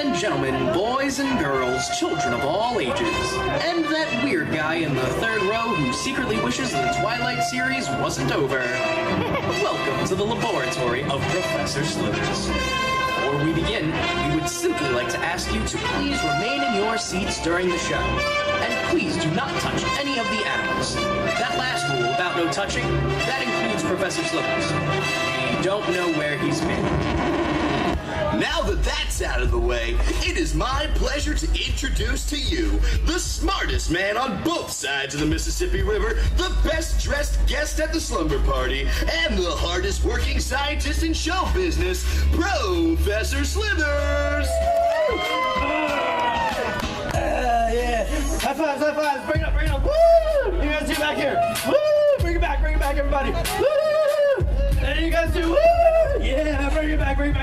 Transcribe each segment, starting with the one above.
and gentlemen, boys and girls, children of all ages, and that weird guy in the third row who secretly wishes the Twilight series wasn't over. Welcome to the laboratory of Professor Slithers. Before we begin, we would simply like to ask you to please remain in your seats during the show. And please do not touch any of the animals. That last rule about no touching, that includes Professor Slithers. We don't know where he's been. Now that that's out of the way, it is my pleasure to introduce to you the smartest man on both sides of the Mississippi River, the best dressed guest at the slumber party, and the hardest working scientist in show business, Professor Slithers! Yeah. High fives, bring it up, woo! You guys do back here, woo! Bring it back, everybody, woo! And you guys do, woo! Yeah, bring it back, woo!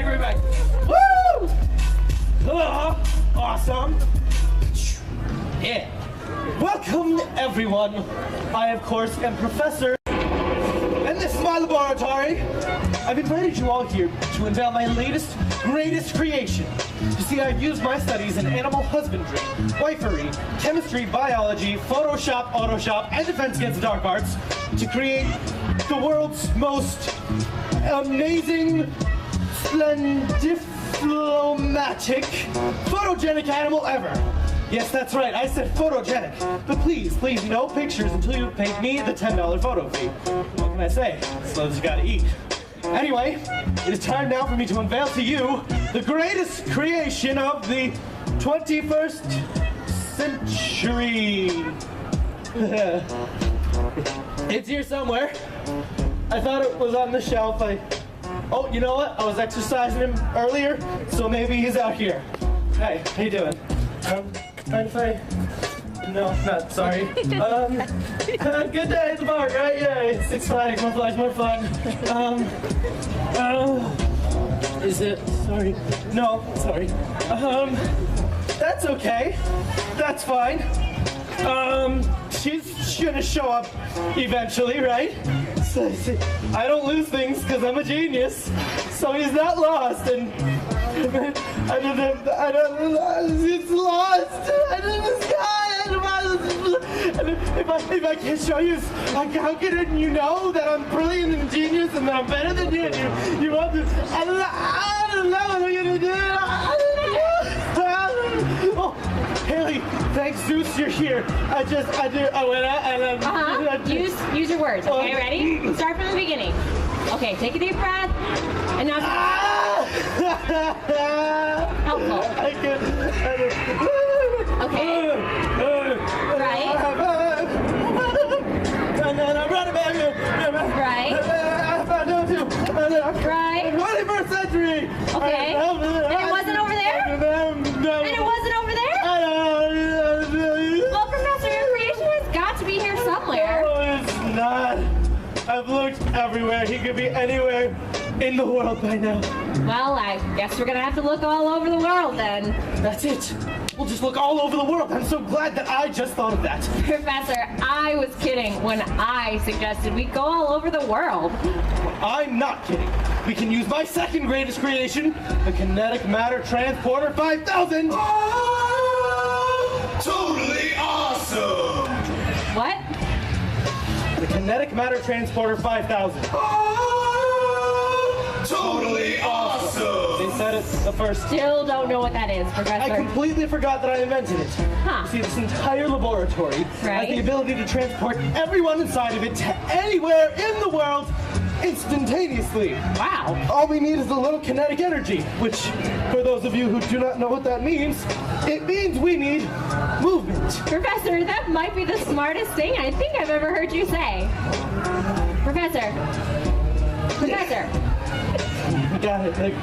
Oh, awesome. Yeah. Welcome, everyone. I, of course, am Professor, and this is my laboratory. I've invited you all here to unveil my latest, greatest creation. You see, I've used my studies in animal husbandry, wifery, chemistry, biology, Photoshop, and defense against the dark arts to create the world's most amazing, splendific, diplomatic, photogenic animal ever. Yes, that's right, I said photogenic. But please, no pictures until you pay me the $10 photo fee. What can I say? Slithers gotta eat. Anyway, it is time now for me to unveil to you the greatest creation of the 21st century. It's here somewhere. I thought it was on the shelf. Oh, you know what? I was exercising him earlier, so maybe he's out here. Hey, how you doing? Mind if I... No, not sorry. Good day at the bar, right? Yeah, it's fine. More fun. Is it? Sorry. No, sorry. That's okay. That's fine. She's gonna show up eventually, right? So, see, I don't lose things because I'm a genius, so he's not lost, and it's lost. If I can't show you, how can you know that I'm brilliant and genius and that I'm better than you? And you want to? I don't know what I'm gonna do. Oh, Haley, thanks, Zeus, you're here. I went out and Use your words. Okay, ready? Start from the beginning. Okay, take a deep breath, and now. Helpful. Okay. Right. And then I'm running back here. Right. Right. 21st century. Okay. And it wasn't over there? No. And it wasn't over there? Well, Professor, your creation has got to be here somewhere. No, it's not. I've looked everywhere. He could be anywhere in the world by now. Well, I guess we're gonna have to look all over the world then. That's it. We'll just look all over the world. I'm so glad that I just thought of that. Professor, I was kidding when I suggested we go all over the world. I'm not kidding. We can use my second greatest creation, the Kinetic Matter Transporter 5000. Oh, totally awesome! What? The Kinetic Matter Transporter 5000. Oh, totally awesome! They said it the first. Still don't know what that is, Professor. I completely forgot that I invented it. Huh. See, this entire laboratory has the ability to transport everyone inside of it to anywhere in the world instantaneously. Wow. All we need is a little kinetic energy, which, for those of you who do not know what that means, it means we need movement. Professor, that might be the smartest thing I think I've ever heard you say. Professor. Got it.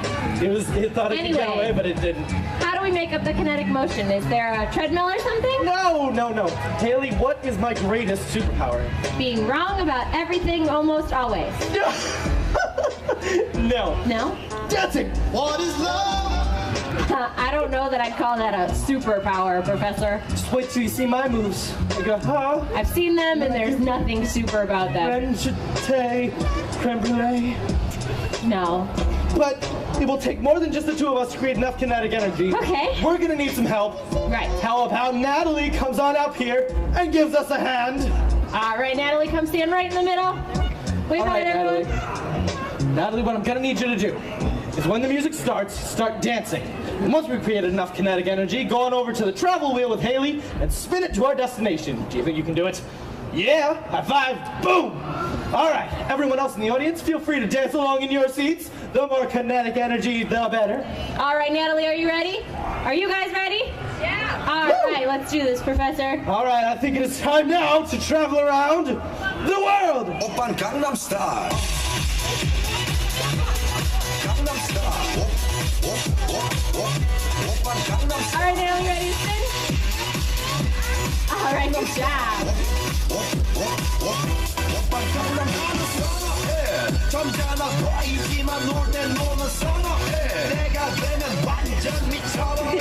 It thought it could get away, but it didn't. How do we make up the kinetic motion? Is there a treadmill or something? No. Haley, what is my greatest superpower? Being wrong about everything almost always. No. No? Dancing. What is love? I don't know that I'd call that a superpower, Professor. Just wait till you see my moves. I go, huh? I've seen them and there's nothing super about them. Creme jeté, creme brulee. No. but it will take more than just the two of us to create enough kinetic energy. Okay. We're gonna need some help. Right. How about Natalie comes on up here and gives us a hand? All right, Natalie, come stand right in the middle. Wave All hi, right, everyone. Natalie, what I'm gonna need you to do is when the music starts, start dancing. And once we've created enough kinetic energy, go on over to the travel wheel with Haley and spin it to our destination. Do you think you can do it? Yeah, high five, boom! All right, everyone else in the audience, feel free to dance along in your seats. The more kinetic energy, the better. All right, Natalie, are you ready? Are you guys ready? Yeah. All right, let's do this, Professor. All right, I think it is time now to travel around the world. Oppan Gangnam Style. Gangnam Style. Oppan Gangnam Style. All right, Natalie, ready to spin? All right, good job. Oppan Gangnam Style. 점잖아 보이지만 놀 땐 노는 선어해. 내가 되면 완전 미쳐버려.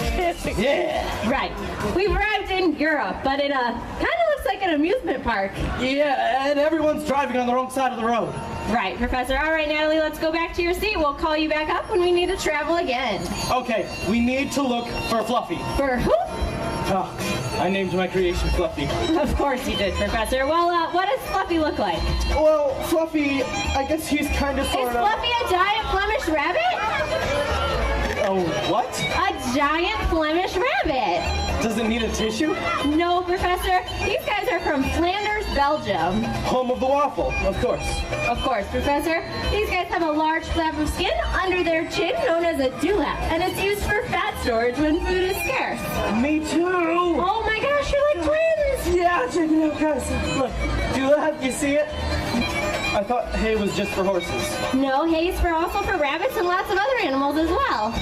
Yeah. Right. We've arrived in Europe, but it kind of looks like an amusement park. Yeah, and everyone's driving on the wrong side of the road. Right, Professor. All right, Natalie, let's go back to your seat. We'll call you back up when we need to travel again. Okay, we need to look for Fluffy. For who? Oh, I named my creation Fluffy. Of course you did, Professor. Well, what does Fluffy look like? Well, Fluffy, I guess he's kind of Is sort of... Fluffy a giant Flemish rabbit? Oh, what? A giant Flemish rabbit. Does it need a tissue? No, Professor. These guys are from Flanders, Belgium. Home of the waffle, of course. Of course, Professor. These guys have a large flap of skin under their chin known as a dewlap, and it's used for fat storage when food is scarce. Me too! Oh my gosh, you're like twins! Yeah, check it out, guys. Look, dewlap, you see it? I thought hay was just for horses. No, hay's also for rabbits and lots of other animals as well.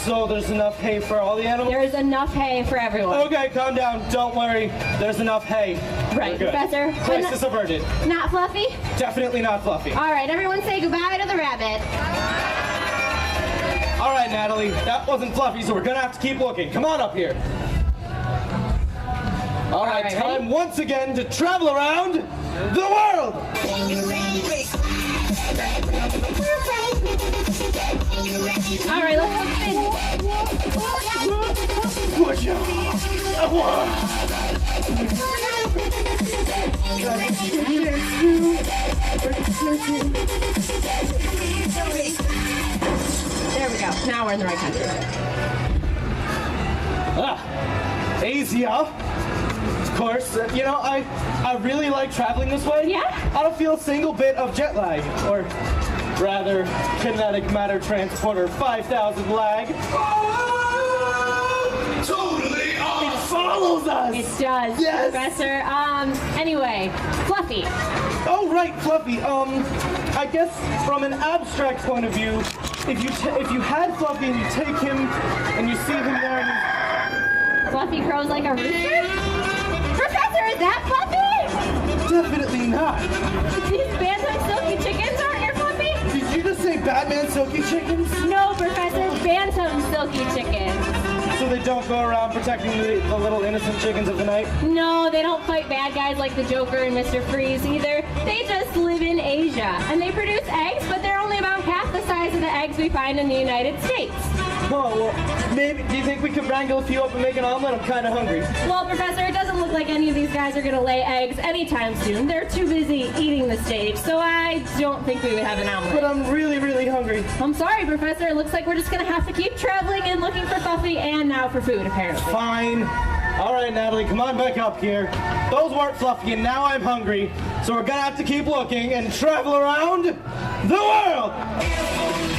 So there's enough hay for all the animals? There's enough hay for everyone. Okay, calm down. Don't worry. There's enough hay. Right, We're good. Professor. Crisis averted. Not Fluffy? Definitely not Fluffy. All right, everyone say goodbye to the rabbit. All right, Natalie. That wasn't Fluffy, so we're gonna have to keep looking. Come on up here. All right, right, time ready? once again to travel around the world. All right, let's go spin. There we go. Now we're in the right country. Asia. Of course. You know, I really like traveling this way. Yeah? I don't feel a single bit of jet lag, or rather, kinetic matter transporter 5000 lag. Totally It follows us. It does, Yes. Professor. Anyway, Fluffy. Oh right, Fluffy. I guess from an abstract point of view, if you had Fluffy and you take him and you see him there and Fluffy crows like a rooster? Professor, is that Fluffy? definitely not. These Bantam Silky Chickens aren't your Fluffy? Did you just say Batman Silky Chickens? No, Professor, Bantam Silky Chickens. So they don't go around protecting the little innocent chickens of the night? No, they don't fight bad guys like the Joker and Mr. Freeze either. They just live in Asia. And they produce eggs, but they're only about half the size of the eggs we find in the United States. Oh, well, maybe, do you think we could wrangle a few up and make an omelet? I'm kind of hungry. Well, Professor, it doesn't look like any of these guys are going to lay eggs anytime soon. They're too busy eating the stage, so I don't think we would have an But omelet. I'm really, really hungry. I'm sorry, Professor. It looks like we're just going to have to keep traveling and looking for Fluffy and now for food, apparently. Fine. All right, Natalie, come on back up here. Those weren't Fluffy, and now I'm hungry. So we're gonna have to keep looking and travel around the world.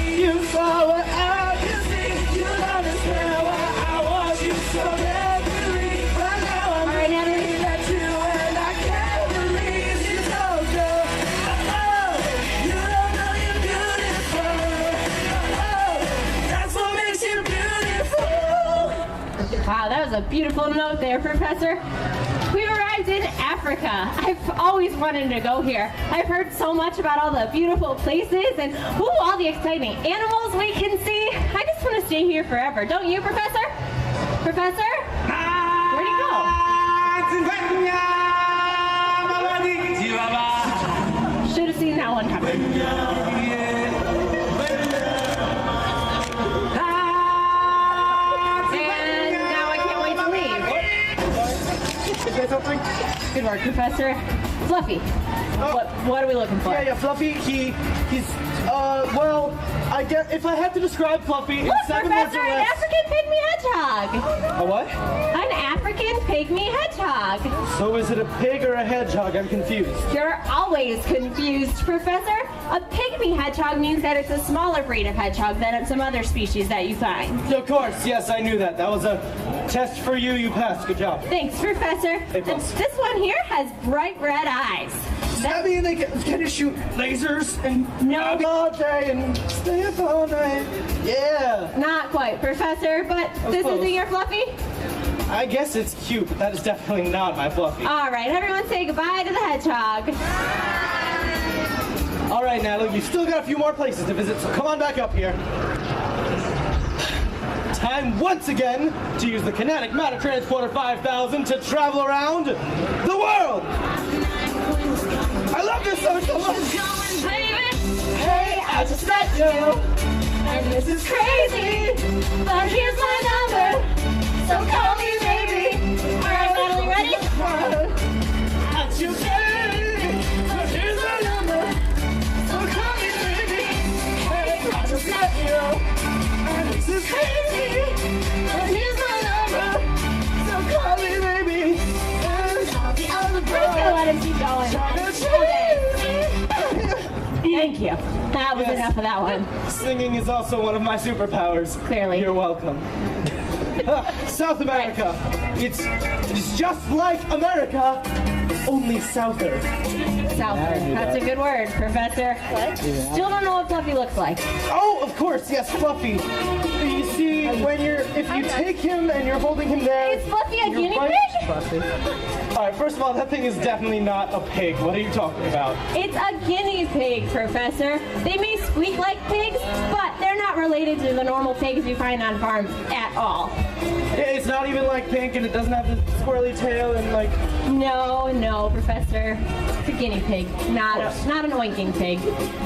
You saw what I could see. You understand why I want you so badly. Right now I'm All right, Natalie. at you, and I can't believe you told you. Oh, you don't know you're beautiful. Oh, that's what makes you beautiful. Wow, that was a beautiful note there, Professor. We've arrived in Africa. I've always wanted to go here. I've heard so much about all the beautiful places and all the exciting animals we can see. I just want to stay here forever. Don't you, Professor? Professor? Where'd he go? Should have seen that one coming. hedgehog, Professor. Fluffy. What are we looking for? Yeah, Fluffy, he's, well, I guess, if I had to describe Fluffy in Look, 7 words Professor, or an less. African pygmy hedgehog. A what? An African pygmy hedgehog. So is it a pig or a hedgehog? I'm confused. You're always confused, Professor. A pygmy hedgehog means that it's a smaller breed of hedgehog than some other species that you find. Of course, yes, I knew that. That was a test for you. You passed. Good job. Thanks, Professor. Hey, boss. This one here has bright red eyes. Does that mean they can shoot lasers and No. all day and stay up all night? Yeah. Not quite, Professor, but this close. isn't your Fluffy? I guess it's cute, but that is definitely not my Fluffy. All right, everyone say goodbye to the hedgehog. All right, Natalie, you've still got a few more places to visit, so come on back up here. Time once again to use the Kinetic Matter Transporter 5000 to travel around the world. I love this song so much. Hey, I just met you, and this is crazy, but here's my number, so call me baby. All right, Natalie, ready? At you say, but here's my number, so call me baby. Hey, I just met you, and this is crazy, but here's my number, so call me baby. And I'll be on the We're just gonna let him keep going. Thank you. That was Yes. enough of that one. Singing is also one of my superpowers. Clearly. You're welcome. South America. It's just like America, only souther. Southern. That's a good word, Professor. Still don't know what Fluffy looks like. Oh, of course, yes, Fluffy. You see, if you take him and you're holding him there. Is Fluffy a you're guinea right- pig? Fluffy. All right, first of all, that thing is definitely not a pig. What are you talking about? It's a guinea pig, Professor. They may squeak like pigs, but they're not related to the normal pigs you find on farms at all. It's not even like pink, and it doesn't have the squirrely tail, and like. No, Professor. It's a guinea pig, not an oinking pig.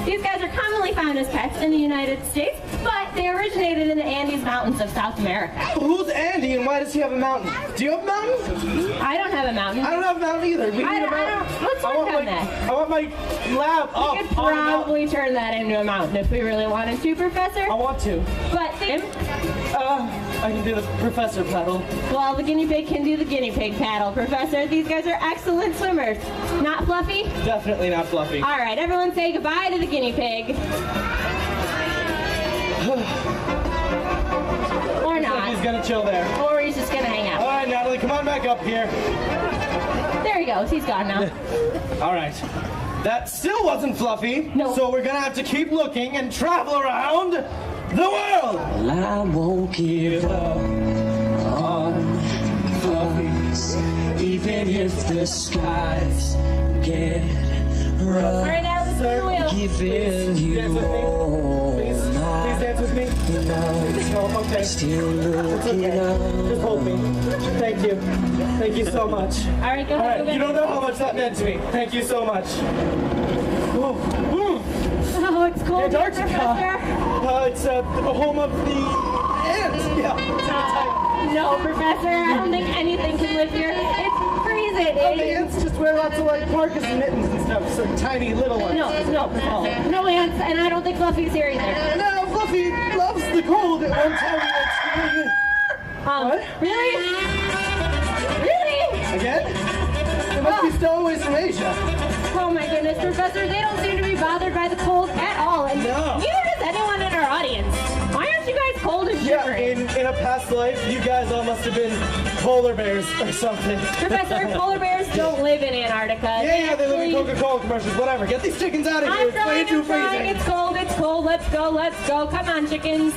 These guys are commonly found as pets in the United States, but they originated in the Andes Mountains of South America. Who's Andy, and why does he have a mountain? Do you have a mountain? I don't have a mountain. I don't have a mountain either. We need I a mountain. don't. Let's I work want on my, that. I want my lab We up could on the mountain. probably turn that into a mountain if we really wanted to, Professor. I want to. But I can do the professor pedal. well, the guinea pig can do the guinea pig paddle, Professor. These guys are excellent swimmers. Not Fluffy? Definitely not Fluffy. All right, everyone say goodbye to the guinea pig. Or He's not. gonna chill there. Or he's just gonna hang All out. right, Natalie, come on back up here. There he goes. He's gone now. All right. That still wasn't Fluffy. No. So we're gonna have to keep looking and travel around the world. Well, I won't give up on Fluffy, even if the skies get All rough. right, now this is the wheel. Giving you Dance with me. all Please my dance with me. love. Oh, okay. Still It's looking okay. up. Just hold me. Thank you. Thank you so much. All right, go All ahead. right, you don't know how much that meant to me. Thank you so much. Ooh, ooh. Oh, it's cold, here, Antarctica. Professor. It's the home of the ants. Yeah. No, Professor. I don't think anything can live here. It's freezing. Oh, the ants just wear lots of like parkas and mittens and stuff. So tiny little ones. No, Professor. No ants, and I don't think Fluffy's here either. No, Fluffy loves the cold. At one time he went skiing. What? Really? Really? Again? It must be stowaways from Asia. Oh my goodness, Professor, they don't seem to be bothered by the cold at all, and No. neither does anyone in our audience. Why aren't you guys cold and Yeah, shivering? in a past life, you guys all must have been polar bears or something. Professor, polar bears don't live in Antarctica. Yeah, they live in actually- Coca-Cola commercials. Whatever. Get these chickens out of here. I'm It's way trying, too I'm trying. freezing. It's cold. Let's go. Come on, chickens.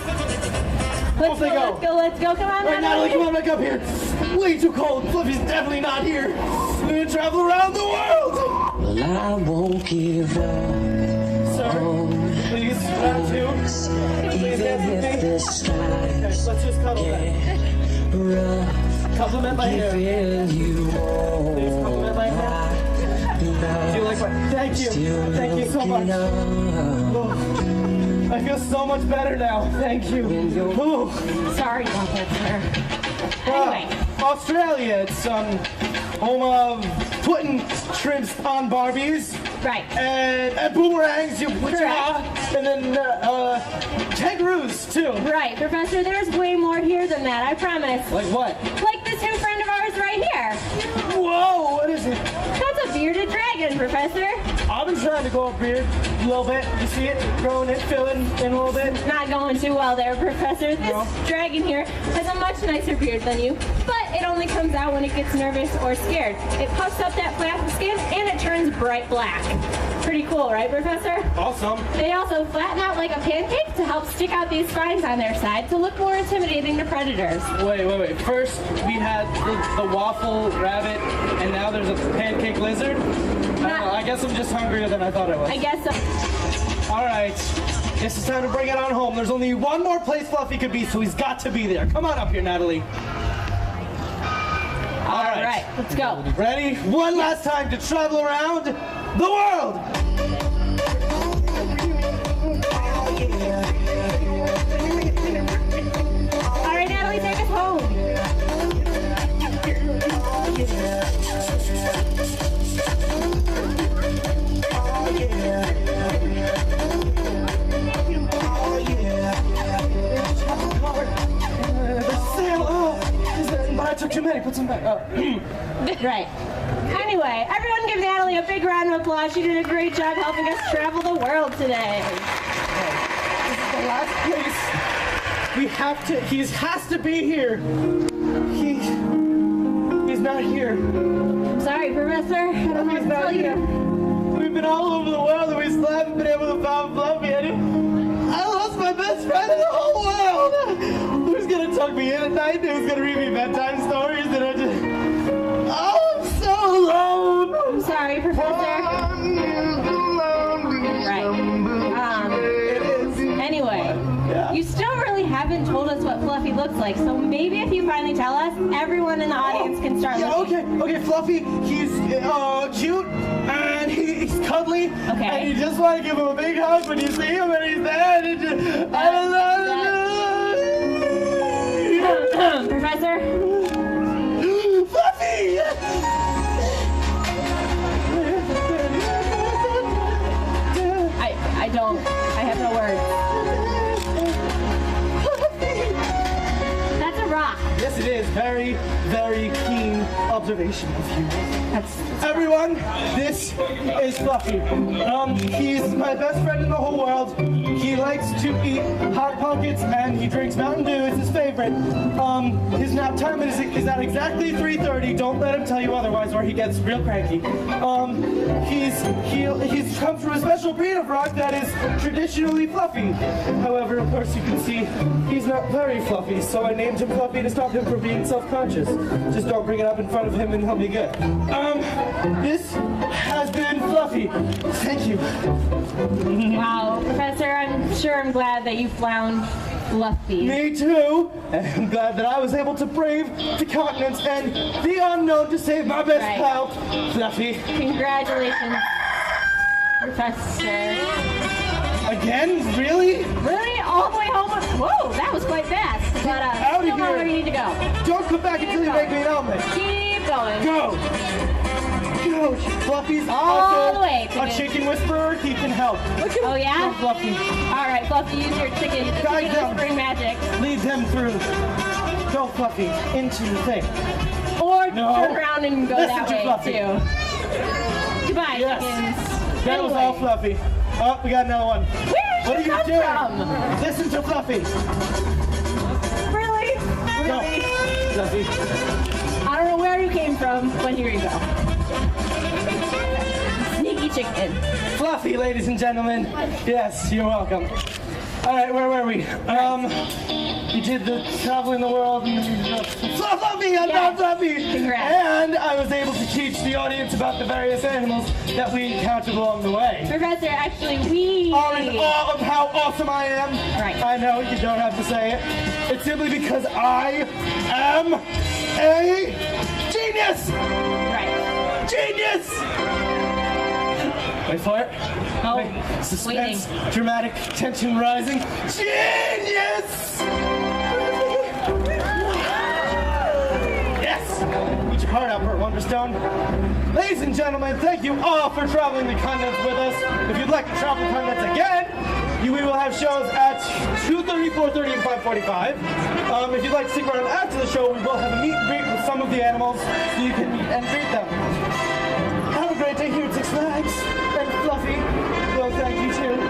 Let's Off they go, go. let's go. Come on, All right, Natalie, come on back up here. Way too cold. Fluffy's definitely not here. We're gonna travel around the world. Well, I won't give up. Sir, please, round two. Please Even dance with if me. the Okay, skies let's just cuddle then. get rough. Compliment my hair. Giving you all Please compliment my hair. my Do you love. like my? Thank you. Still Thank you so much. looking up. Oh, I feel so much better now. Thank you. Oh. Sorry about that, sir. Well, Anyway. Australia, it's home of putting shrimps on Barbies. Right. And boomerangs, and then kangaroos too. Right, Professor, there's way more here than that, I promise. Like what? Like this new friend of ours right here. Whoa, what is it? That's a bearded dragon, Professor. I've been trying to grow a beard a little bit. You see it? Growing it, filling in a little bit. Not going too well there, Professor. This dragon here has a much nicer beard than you, but it only comes out when it gets nervous or scared. It puffs up that flap of skin and it turns bright black. Pretty cool, right, Professor? Awesome. They also flatten out like a pancake to help stick out these spines on their side to look more intimidating to predators. Wait. First, we had the waffle rabbit, and now there's a pancake lizard? I don't know. I guess I'm just hungrier than I thought I was. I guess so. All right. Guess it's time to bring it on home. There's only one more place Fluffy could be, so he's got to be there. Come on up here, Natalie. All right, let's go. Ready? One last time to travel around the world. All right, Natalie, take us home. But I took too many. Put some back. Right. Anyway, everyone give Natalie a big round of applause. She did a great job helping us travel the world today. This is the last place. We have to. He has to be here. He's not here. I'm sorry, Professor. I don't know what to tell you. We've been all over the world and we still haven't been able to find Fluffy. I lost my best friend in the whole world. Who's gonna tuck me in at night? Who's gonna read me bedtime stories? And I'm so alone. I'm sorry, Professor. Right. Anyway, you still really haven't told us what Fluffy looks like, so maybe if you finally tell us, everyone in the audience can start looking. Okay, Fluffy, he's cute, and he's cuddly, and you just want to give him a big hug when you see him, and he's there, and I love you. Professor? Fluffy! I have no words. That's a rock. Yes, it is. Very, very keen observation of you. That's Everyone, this is Fluffy. He's my best friend in the whole world. He likes to eat Hot Pockets and he drinks Mountain Dew. It's his favorite. His nap time is at exactly 3:30. Don't let him tell you otherwise or he gets real cranky. He's comes from a special breed of rock that is traditionally fluffy. However, of course, you can see he's not very fluffy, so I named him Fluffy to stop him from being self-conscious. Just don't bring it up in front of him and he'll be good. This has been Fluffy. Thank you. Wow, Professor, I'm glad that you found Fluffy. Me too. And I'm glad that I was able to brave the continents and the unknown to save my best pal, Fluffy. Congratulations, Professor. Again? Really? Really? All the way home? Whoa, that was quite fast. But Out of still know here. where you need to go. Don't come back until you make me an omelet. Keep going. Go! Go! Fluffy's All also the way, a chicken. chicken whisperer. He can help. Look at Oh, yeah? Fluffy. All right, Fluffy, use your chicken Guide them. whispering magic. Lead them through. Go, Fluffy, into the thing. Or No. turn around and go Listen that to way, Fluffy. too. Goodbye, Yes. chickens. That was all Fluffy. Oh, we got another one. Where What did are you you come doing? from? Listen to Fluffy. Really? Go, Really? Fluffy. I don't know where you came from, but here you go. Sneaky chicken. Fluffy, ladies and gentlemen. Yes, you're welcome. All right, where were we? You did the traveling the world. Fluffy, I'm not Fluffy. Congrats. And I was able to teach the audience about the various animals that we encountered along the way. Professor, actually, we... All in awe of how awesome I am. Right. I know, you don't have to say it. It's simply because I am a genius! Right. Genius! Wait for it. Oh, Wait. Suspense, dramatic, tension rising. Genius! Yes! Eat your heart out, Burt Wonderstone. Ladies and gentlemen, thank you all for traveling the continents with us. If you'd like to travel the continents again, we will have shows at 2:30, 4:30, and 5:45. If you'd like to stick around after the show, we will have a meet and greet with some of the animals so you can meet and greet them. Have a great day here at Six Flags. And Fluffy, well, thank you too.